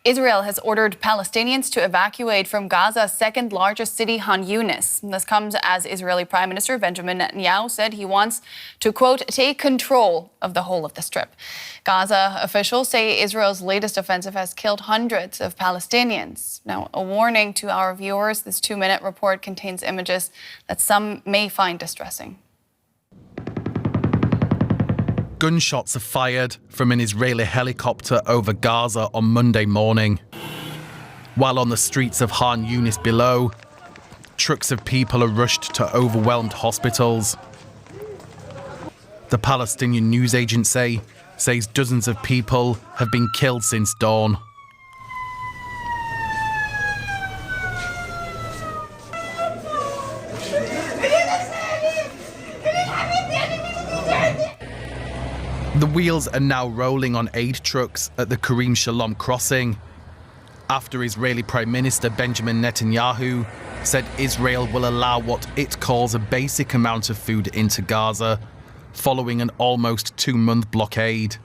Israel has ordered Palestinians to evacuate from Gaza's second largest city, Khan Younis. This comes as Israeli Prime Minister Benjamin Netanyahu said he wants to, quote, take control of the whole of the Strip. Gaza officials say Israel's latest offensive has killed hundreds of Palestinians. Now, a warning to our viewers, this 2-minute report contains images that some may find distressing. Gunshots are fired from an Israeli helicopter over Gaza on Monday morning. While on the streets of Khan Younis below, trucks of people are rushed to overwhelmed hospitals. The Palestinian news agency says dozens of people have been killed since dawn. The wheels are now rolling on aid trucks at the Karim Shalom crossing after Israeli Prime Minister Benjamin Netanyahu said Israel will allow what it calls a basic amount of food into Gaza following an almost 2-month blockade.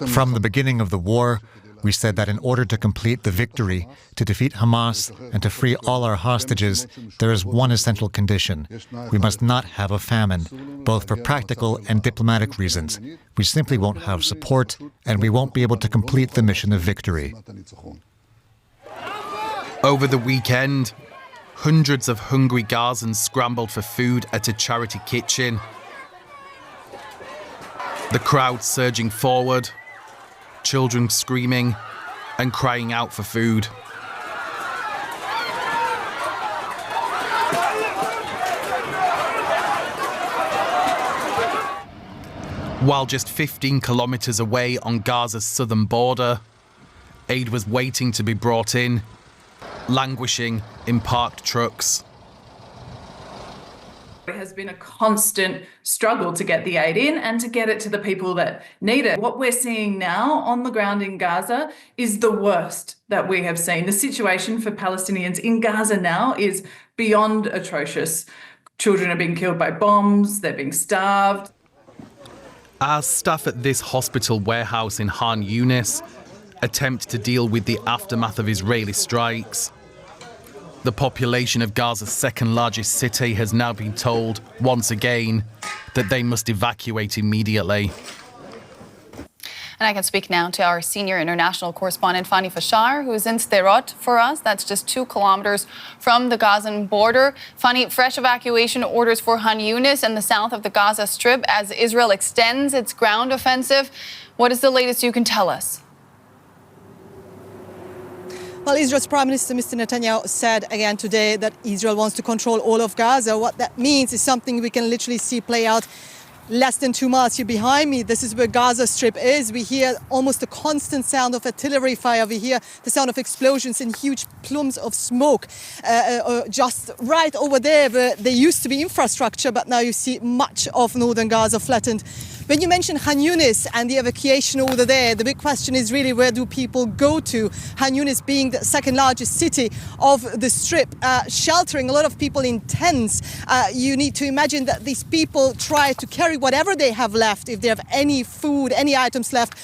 From the beginning of the war, we said that in order to complete the victory, to defeat Hamas and to free all our hostages, there is one essential condition. We must not have a famine, both for practical and diplomatic reasons. We simply won't have support, and we won't be able to complete the mission of victory. Over the weekend, hundreds of hungry Gazans scrambled for food at a charity kitchen. The crowd surging forward, children screaming and crying out for food. While just 15 kilometers away on Gaza's southern border, aid was waiting to be brought in, languishing in parked trucks. It has been a constant struggle to get the aid in and to get it to the people that need it. What we're seeing now on the ground in Gaza is the worst that we have seen. The situation for Palestinians in Gaza now is beyond atrocious. Children are being killed by bombs, they're being starved. As staff at this hospital warehouse in Khan Younis attempt to deal with the aftermath of Israeli strikes, the population of Gaza's second largest city has now been told, once again, that they must evacuate immediately. And I can speak now to our senior international correspondent, Fanny Facsar, who is in Sderot for us. That's just 2 kilometers from the Gazan border. Fanny, fresh evacuation orders for Khan Younis and the south of the Gaza Strip as Israel extends its ground offensive. What is the latest you can tell us? Well, Israel's Prime Minister, Mr. Netanyahu, said again today that Israel wants to control all of Gaza. What that means is something we can literally see play out less than 2 miles here behind me. This is where Gaza Strip is. We hear almost a constant sound of artillery fire. We hear the sound of explosions and huge plumes of smoke. Just right over there, where there used to be infrastructure, but now you see much of northern Gaza flattened. When you mention Khan Younis and the evacuation over there, the big question is really where do people go to? Khan Younis being the second largest city of the Strip, sheltering a lot of people in tents. You need to imagine that these people try to carry whatever they have left, if they have any food, any items left,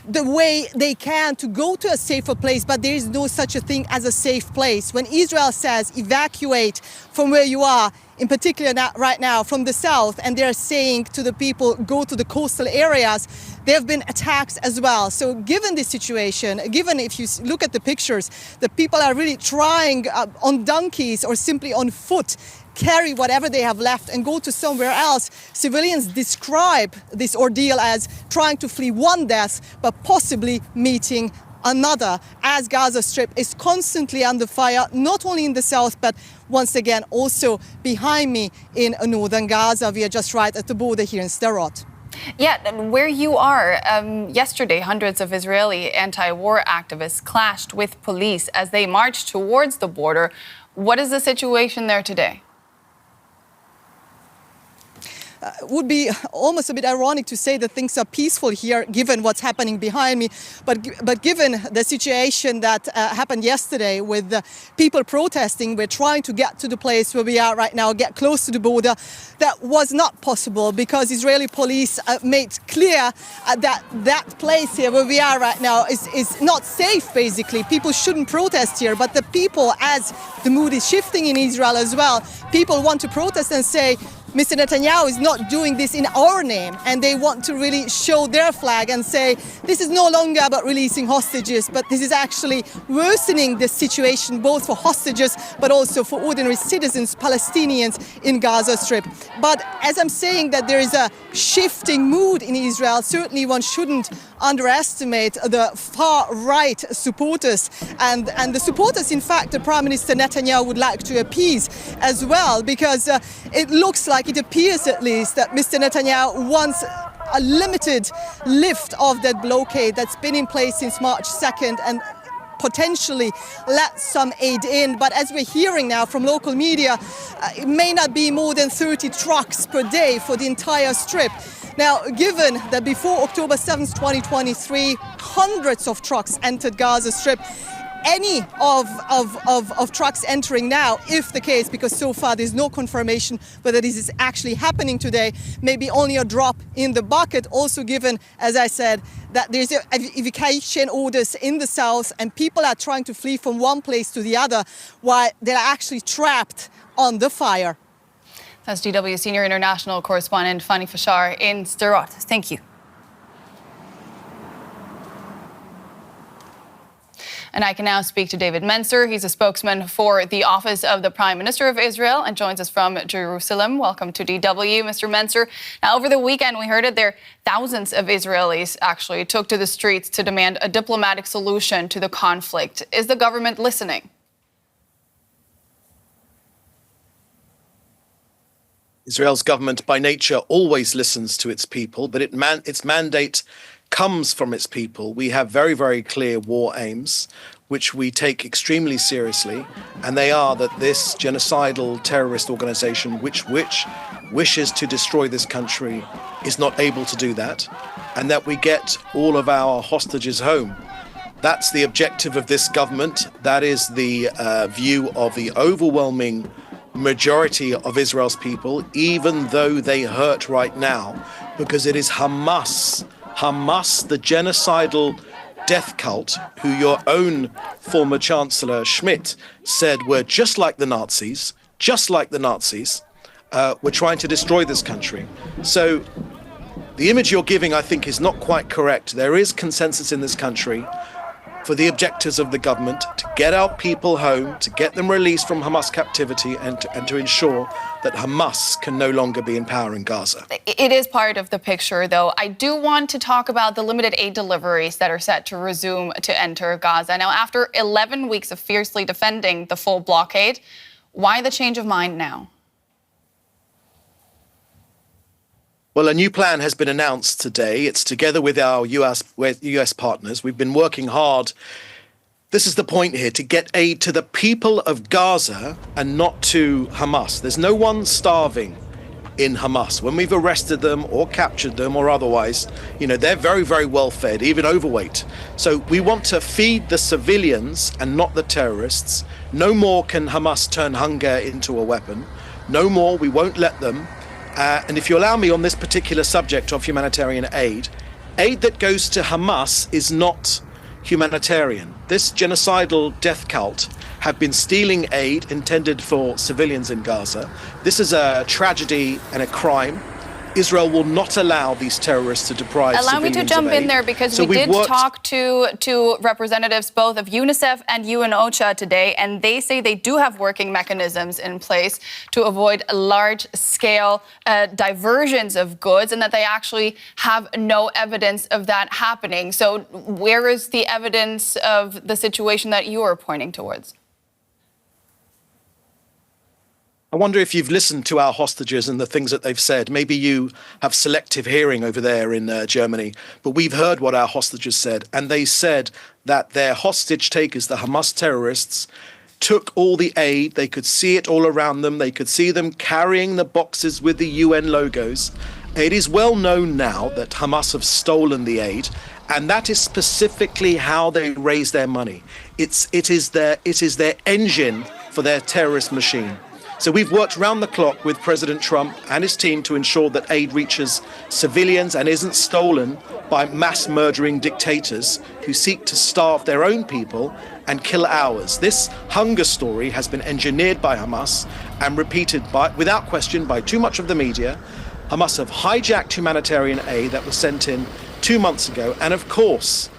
the way they can to go to a safer place, but there is no such a thing as a safe place. When Israel says evacuate from where you are, in particular right now from the south, and they're saying to the people, go to the coastal areas, there have been attacks as well. So given this situation, given if you look at the pictures, the people are really trying on donkeys or simply on foot, carry whatever they have left and go to somewhere else. Civilians describe this ordeal as trying to flee one death, but possibly meeting another, as Gaza Strip is constantly under fire, not only in the south, but once again also behind me in northern Gaza. We are just right at the border here in Sderot. Yeah, and where you are, yesterday hundreds of Israeli anti-war activists clashed with police as they marched towards the border. What is the situation there today? would be almost a bit ironic to say that things are peaceful here, given what's happening behind me. But given the situation that happened yesterday with people protesting, we're trying to get to the place where we are right now, get close to the border. That was not possible because Israeli police made clear that place here where we are right now is not safe, basically. People shouldn't protest here, but the people, as the mood is shifting in Israel as well, people want to protest and say, Mr. Netanyahu is not doing this in our name, and they want to really show their flag and say this is no longer about releasing hostages, but this is actually worsening the situation both for hostages but also for ordinary citizens, Palestinians in Gaza Strip. But as I'm saying that there is a shifting mood in Israel, certainly one shouldn't underestimate the far-right supporters and the supporters, in fact, the Prime Minister Netanyahu would like to appease as well, because it looks like, it appears at least, that Mr. Netanyahu wants a limited lift of that blockade that's been in place since March 2nd and potentially let some aid in. But as we're hearing now from local media, it may not be more than 30 trucks per day for the entire strip. Now, given that before October 7th, 2023, hundreds of trucks entered Gaza Strip, any of trucks entering now, if the case, because so far there's no confirmation whether this is actually happening today, maybe only a drop in the bucket. Also given, as I said, that there's evacuation orders in the south and people are trying to flee from one place to the other while they're actually trapped on the fire. That's DW Senior International Correspondent Fanny Facsar in Sderot. Thank you. And I can now speak to David Mencer. He's a spokesman for the Office of the Prime Minister of Israel and joins us from Jerusalem. Welcome to DW, Mr. Mencer. Now, over the weekend, we heard it there, thousands of Israelis actually took to the streets to demand a diplomatic solution to the conflict. Is the government listening? Israel's government, by nature, always listens to its people, but its mandate comes from its people. We have very, very clear war aims, which we take extremely seriously, and they are that this genocidal terrorist organization, which wishes to destroy this country, is not able to do that, and that we get all of our hostages home. That's the objective of this government. That is the view of the overwhelming majority of Israel's people, even though they hurt right now, because it is Hamas, the genocidal death cult, who your own former Chancellor Schmidt said were just like the Nazis, were trying to destroy this country. So the image you're giving, I think, is not quite correct. There is consensus in this country for the objectives of the government to get our people home, to get them released from Hamas captivity, and to ensure that Hamas can no longer be in power in Gaza. It is part of the picture, though. I do want to talk about the limited aid deliveries that are set to resume to enter Gaza. Now, after 11 weeks of fiercely defending the full blockade, why the change of mind now? Well, a new plan has been announced today. It's together with our US partners. We've been working hard. This is the point here, to get aid to the people of Gaza and not to Hamas. There's no one starving in Hamas. When we've arrested them or captured them or otherwise, they're very, very well fed, even overweight. So we want to feed the civilians and not the terrorists. No more can Hamas turn hunger into a weapon. No more, we won't let them. And if you allow me on this particular subject of humanitarian aid that goes to Hamas is not humanitarian. This genocidal death cult have been stealing aid intended for civilians in Gaza. This is a tragedy and a crime. Israel will not allow these terrorists to deprive civilians of aid. Allow me to jump in there, because we did talk to representatives both of UNICEF and UNOCHA today, and they say they do have working mechanisms in place to avoid large-scale diversions of goods, and that they actually have no evidence of that happening. So where is the evidence of the situation that you are pointing towards? I wonder if you've listened to our hostages and the things that they've said. Maybe you have selective hearing over there in Germany, but we've heard what our hostages said. And they said that their hostage takers, the Hamas terrorists, took all the aid. They could see it all around them. They could see them carrying the boxes with the UN logos. It is well known now that Hamas have stolen the aid, and that is specifically how they raise their money. It is their engine for their terrorist machine. So we've worked round the clock with President Trump and his team to ensure that aid reaches civilians and isn't stolen by mass murdering dictators who seek to starve their own people and kill ours. This hunger story has been engineered by Hamas and repeated without question by too much of the media. Hamas have hijacked humanitarian aid that was sent in 2 months ago, and of course,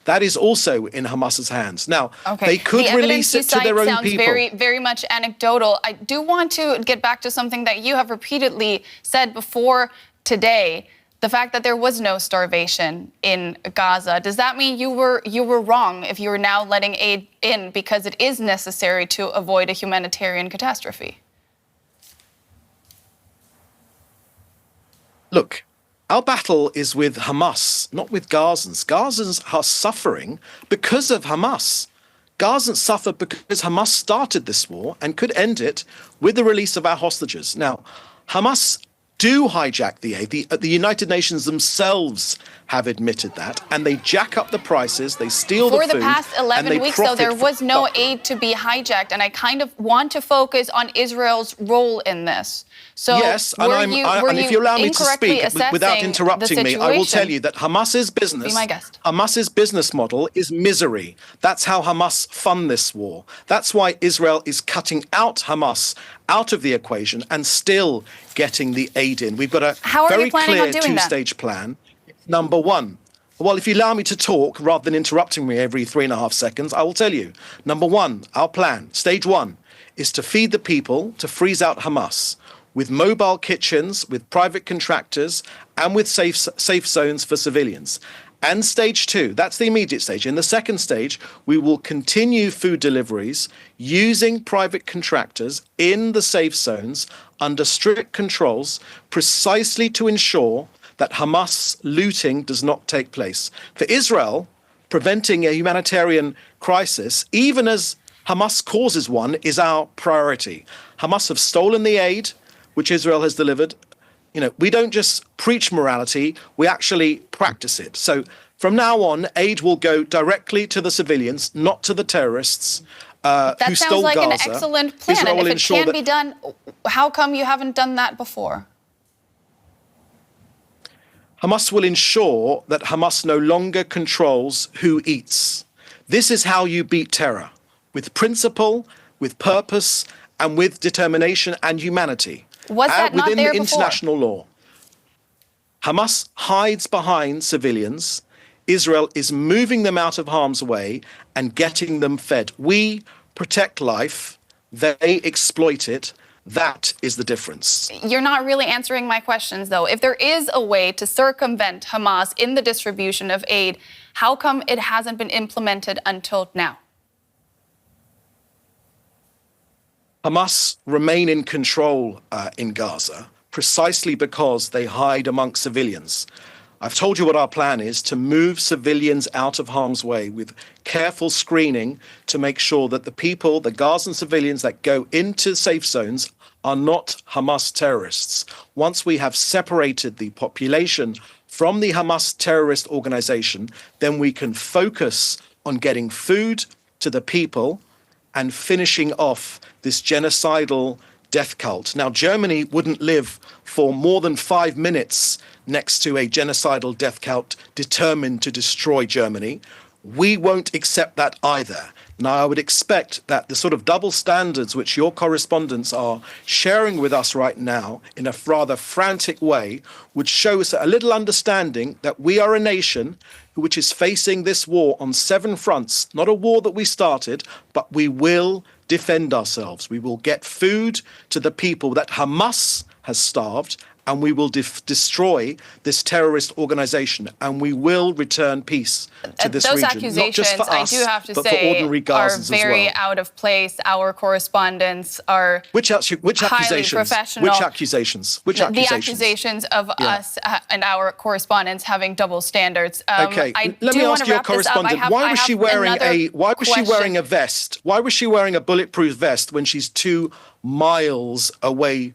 that is also in Hamas's hands. Now, they could release it to their own sounds people. Very much anecdotal. I do want to get back to something that you have repeatedly said before today, the fact that there was no starvation in Gaza. Does that mean you were wrong if you were now letting aid in because it is necessary to avoid a humanitarian catastrophe? Look, our battle is with Hamas, not with Gazans. Gazans are suffering because of Hamas. Gazans suffer because Hamas started this war and could end it with the release of our hostages. Now, Hamas do hijack the aid. The United Nations themselves have admitted that, and they jack up the prices, they steal the food. For the past 11 weeks, though, there was no aid to be hijacked, and I kind of want to focus on Israel's role in this. So yes, and if you allow me to speak without interrupting me, I will tell you that Hamas's business model is misery. That's how Hamas fund this war. That's why Israel is cutting out Hamas out of the equation and still getting the aid in. We've got a very clear two-stage plan. Number one, well, if you allow me to talk rather than interrupting me every 3.5 seconds, I will tell you. Number one, our plan, stage one, is to feed the people, to freeze out Hamas, with mobile kitchens, with private contractors, and with safe zones for civilians. And stage two, that's the immediate stage. In the second stage, we will continue food deliveries using private contractors in the safe zones under strict controls, precisely to ensure that Hamas looting does not take place. For Israel, preventing a humanitarian crisis, even as Hamas causes one, is our priority. Hamas have stolen the aid which Israel has delivered. You know, we don't just preach morality, we actually practice it. So from now on, aid will go directly to the civilians, not to the terrorists who stole Gaza. That sounds like an excellent plan. Israel and if it can be done, how come you haven't done that before? Hamas will ensure that Hamas no longer controls who eats. This is how you beat terror, with principle, with purpose, and with determination and humanity. Was that not there before? Within international law. Hamas hides behind civilians. Israel is moving them out of harm's way and getting them fed. We protect life. They exploit it. That is the difference. You're not really answering my questions, though. If there is a way to circumvent Hamas in the distribution of aid, how come it hasn't been implemented until now? Hamas remain in control in Gaza precisely because they hide amongst civilians. I've told you what our plan is, to move civilians out of harm's way with careful screening to make sure that the people, the Gazan civilians that go into safe zones are not Hamas terrorists. Once we have separated the population from the Hamas terrorist organization, then we can focus on getting food to the people and finishing off this genocidal death cult. Now, Germany wouldn't live for more than 5 minutes next to a genocidal death cult determined to destroy Germany. We won't accept that either. Now, I would expect that the sort of double standards which your correspondents are sharing with us right now in a rather frantic way would show us a little understanding that we are a nation which is facing this war on 7 fronts, not a war that we started, but we will defend ourselves. We will get food to the people that Hamas has starved, and we will destroy this terrorist organization, and we will return peace to this Those region. Not just for us, I do have to but for say, ordinary are Gazans very as well. out of place. Our correspondents are Which highly accusations? professional. Which accusations? Which accusations? The accusations of us and our correspondents having double standards. Okay, let me ask your correspondent. Why was she wearing a vest? Why was she wearing a bulletproof vest when she's 2 miles away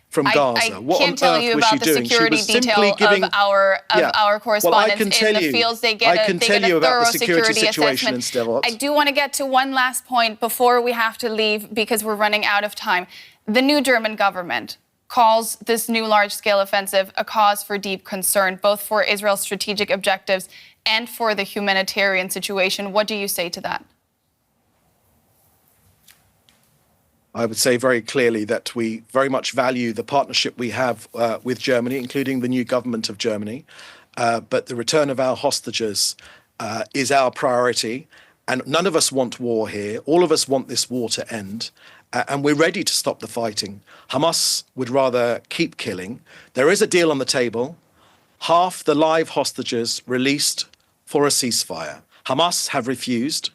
from Gaza? I can't tell you about the security detail of our correspondents in the fields. They get a thorough security assessment. I do want to get to one last point before we have to leave because we're running out of time. The new German government calls this new large-scale offensive a cause for deep concern, both for Israel's strategic objectives and for the humanitarian situation. What do you say to that? I would say very clearly that we very much value the partnership we have with Germany, including the new government of Germany. But the return of our hostages is our priority. And none of us want war here. All of us want this war to end. And we're ready to stop the fighting. Hamas would rather keep killing. There is a deal on the table. Half the live hostages released for a ceasefire. Hamas have refused.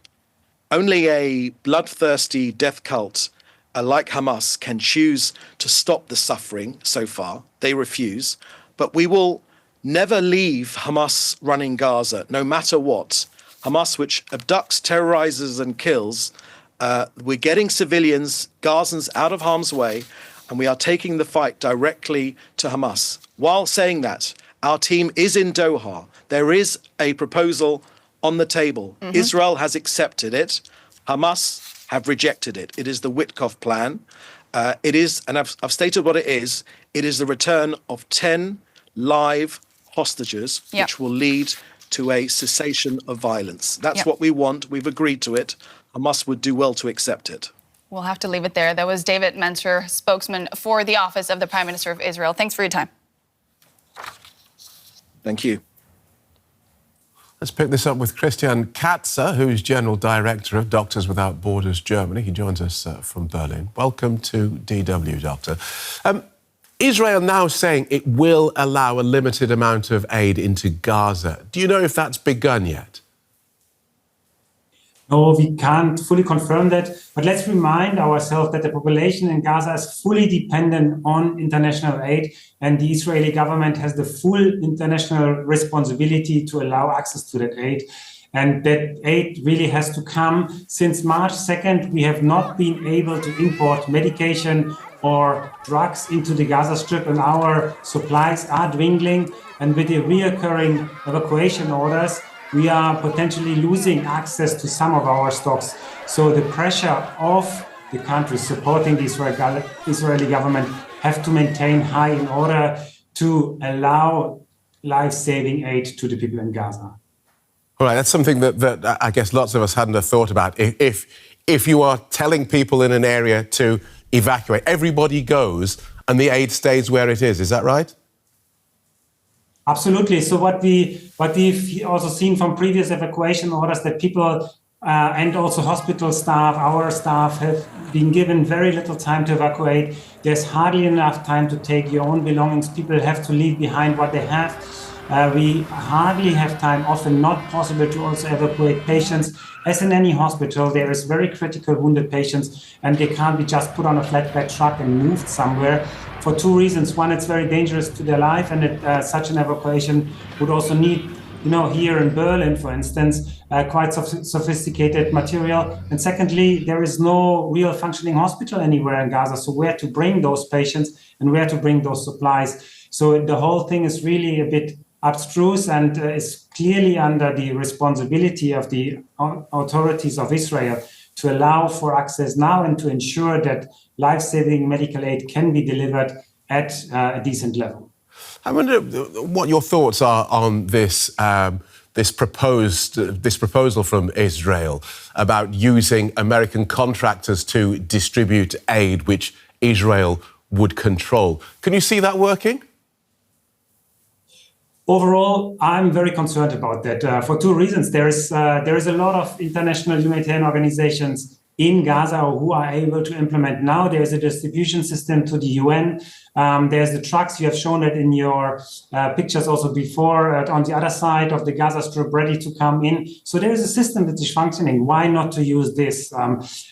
Only a bloodthirsty death cult like Hamas can choose to stop the suffering so far. They refuse. But we will never leave Hamas running Gaza, no matter what. Hamas, which abducts, terrorizes and kills, we're getting civilians, Gazans, out of harm's way, and we are taking the fight directly to Hamas. While saying that, our team is in Doha. There is a proposal on the table. Israel has accepted it. Hamas have rejected it. It is the Witkoff plan. It is, and I've stated what it is the return of 10 live hostages, which will lead to a cessation of violence. That's what we want. We've agreed to it. Hamas would do well to accept it. We'll have to leave it there. That was David Mencer, spokesman for the Office of the Prime Minister of Israel. Thanks for your time. Thank you. Let's pick this up with Christian Katzer, who's General Director of Doctors Without Borders Germany. He joins us from Berlin. Welcome to DW, Doctor. Israel now saying it will allow a limited amount of aid into Gaza. Do you know if that's begun yet? No, we can't fully confirm that. But let's remind ourselves that the population in Gaza is fully dependent on international aid, and the Israeli government has the full international responsibility to allow access to that aid. And that aid really has to come. Since March 2nd, we have not been able to import medication or drugs into the Gaza Strip, and our supplies are dwindling. And with the reoccurring evacuation orders, we are potentially losing access to some of our stocks. So the pressure of the countries supporting the Israeli government have to maintain high in order to allow life-saving aid to the people in Gaza. All right, that's something that I guess lots of us hadn't have thought about. If you are telling people in an area to evacuate, everybody goes and the aid stays where it is that right? Absolutely. So what we've also seen from previous evacuation orders, that people and also hospital staff, our staff, have been given very little time to evacuate. There's hardly enough time to take your own belongings. People have to leave behind what they have. We hardly have time, often not possible to also evacuate patients. As in any hospital, there is very critical wounded patients, and they can't be just put on a flatbed truck and moved somewhere. For 2 reasons. One, it's very dangerous to their life, and such an evacuation would also need, here in Berlin, for instance, quite sophisticated material. And secondly, there is no real functioning hospital anywhere in Gaza. So where to bring those patients and where to bring those supplies? So the whole thing is really a bit abstruse and is clearly under the responsibility of the authorities of Israel to allow for access now and to ensure that life-saving medical aid can be delivered at a decent level. I wonder what your thoughts are on this proposal from Israel about using American contractors to distribute aid which Israel would control. Can you see that working? Overall, I'm very concerned about that for 2 reasons. There is a lot of international humanitarian organizations in Gaza or who are able to implement now. There's a distribution system to the UN. There's the trucks. You have shown it in your pictures also before on the other side of the Gaza Strip, ready to come in. So there is a system that is functioning. Why not to use this?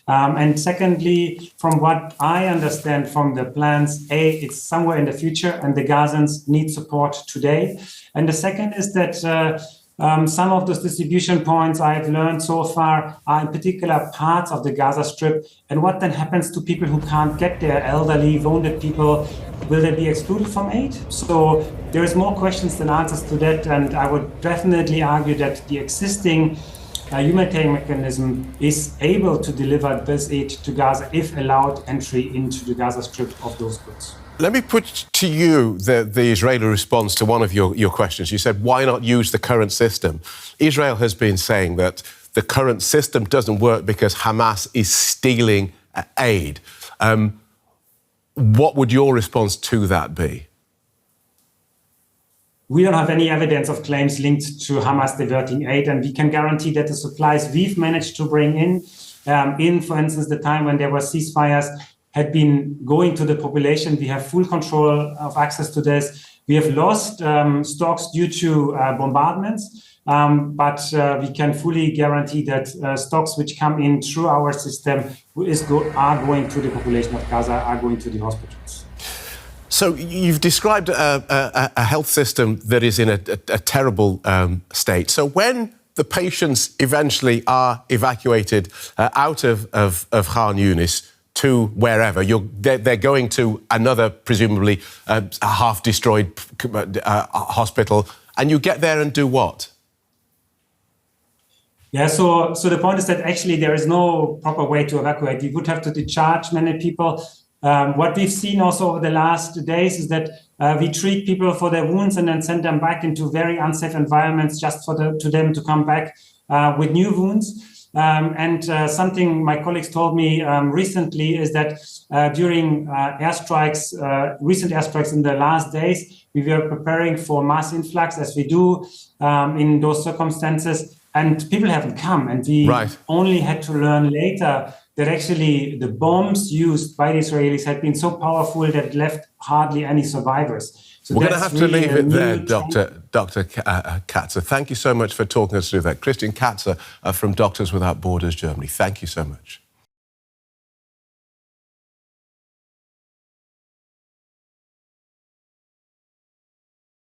And secondly, from what I understand from the plans, it's somewhere in the future and the Gazans need support today. And the second is that some of those distribution points I've learned so far are in particular parts of the Gaza Strip. And what then happens to people who can't get there, elderly, wounded people? Will they be excluded from aid? So there is more questions than answers to that. And I would definitely argue that the existing humanitarian mechanism is able to deliver this aid to Gaza if allowed entry into the Gaza Strip of those goods. Let me put to you the Israeli response to one of your questions. You said, why not use the current system? Israel has been saying that the current system doesn't work because Hamas is stealing aid. What would your response to that be? We don't have any evidence of claims linked to Hamas diverting aid, and we can guarantee that the supplies we've managed to bring in, for instance, the time when there were ceasefires, had been going to the population. We have full control of access to this. We have lost stocks due to bombardments, but we can fully guarantee that stocks which come in through our system are going to the population of Gaza, are going to the hospitals. So you've described a health system that is in a terrible state. So when the patients eventually are evacuated out of Khan Younis to wherever, they're going to another, presumably, half-destroyed hospital, and you get there and do what? Yeah, so the point is that actually there is no proper way to evacuate. We would have to discharge many people. What we've seen also over the last days is that we treat people for their wounds and then send them back into very unsafe environments just to them to come back with new wounds. And something my colleagues told me recently is that during recent airstrikes in the last days, we were preparing for mass influx as we do in those circumstances, and people haven't come. And we only had to learn later that actually the bombs used by the Israelis had been so powerful that it left hardly any survivors. So we're going to have to leave it there, Dr. Katzer. Thank you so much for talking us through that. Katzer from Doctors Without Borders Germany. Thank you so much.